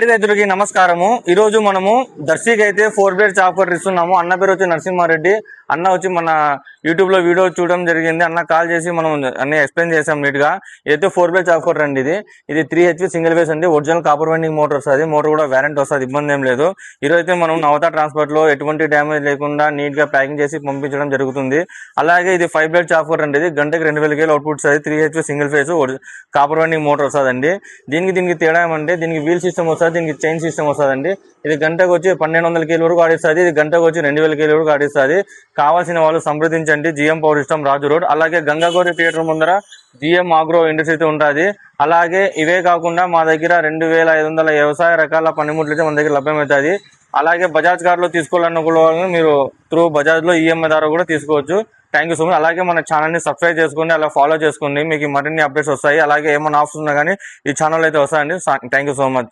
రైతులకి నమస్కారము. ఈ రోజు మనము దర్శికి అయితే 4 బ్లేడ్ చాపర్ ఇస్తున్నాము. అన్న పేరు వచ్చి నరసింహారెడ్డి. అన్న వచ్చి మన యూట్యూబ్ లో వీడియో చూడడం జరిగింది. అన్న కాల్ చేసి మనం అన్ని ఎక్స్ప్లెయిన్ చేసాం నీట్ గా. ఇదైతే 4 బ్లేడ్ చాపర్ అండి. ఇది 3 HP సింగిల్ ఫేస్ అండి. ఒరిజినల్ కాపర్ వైండింగ్ మోటార్ వస్తుంది. మోటార్ కూడా వారంటీ వస్తుంది, ఇబ్బంది ఏం లేదు. ఈరోజు అయితే మనం నవత ట్రాన్స్పోర్ట్ లో ఎటువంటి డ్యామేజ్ లేకుండా నీట్ గా ప్యాకింగ్ చేసి పంపించడం జరుగుతుంది. అలాగే ఇది 5 బ్లేడ్ చాపర్ అండి. ఇది గంటకి 2000 kg అవుట్పుట్ వస్తుంది. 3 HP single phase copper winding motor వస్తుందండి. దీనికి తేడా ఏమంటే దీనికి వీల్ సిస్టమ్ వస్తుంది, దీనికి చైన్ సిస్టమ్ వస్తుందండి. ఇది గంటకు వచ్చి 1200 kg వరకు ఆడిస్తుంది. ఇది గంటకు వచ్చి 2000 kg వరకు ఆడిస్తుంది. కావాల్సిన వాళ్ళు సంప్రదించండి. జిఎం పవర్ సిస్టమ్ రాజు రోడ్. అలాగే గంగాగౌరి థియేటర్ ముందర జిఎం ఆగ్రో ఇండస్ట్రీ ఉంటుంది. అలాగే ఇవే కాకుండా మా దగ్గర 2500 వ్యవసాయ రకాల పనిముట్లు అయితే మన దగ్గర లభ్యమవుతుంది. అలాగే బజాజ్ కార్డులో తీసుకోవాలనుకున్న మీరు త్రూ బజాజ్ లో ఈఎంఐ ద్వారా కూడా తీసుకోవచ్చు. Thank you so much. అలాగే మన ఛానల్ ని సబ్స్క్రైబ్ చేసుకోండి, అలా ఫాలో చేసుకోండి. మీకు మరిన్ని అప్డేట్స్ వస్తాయి. అలాగే ఏమైనా ఆఫర్స్ ఉన్నా కానీ ఈ ఛానల్ అయితే వస్తాయండి. Thank you so much.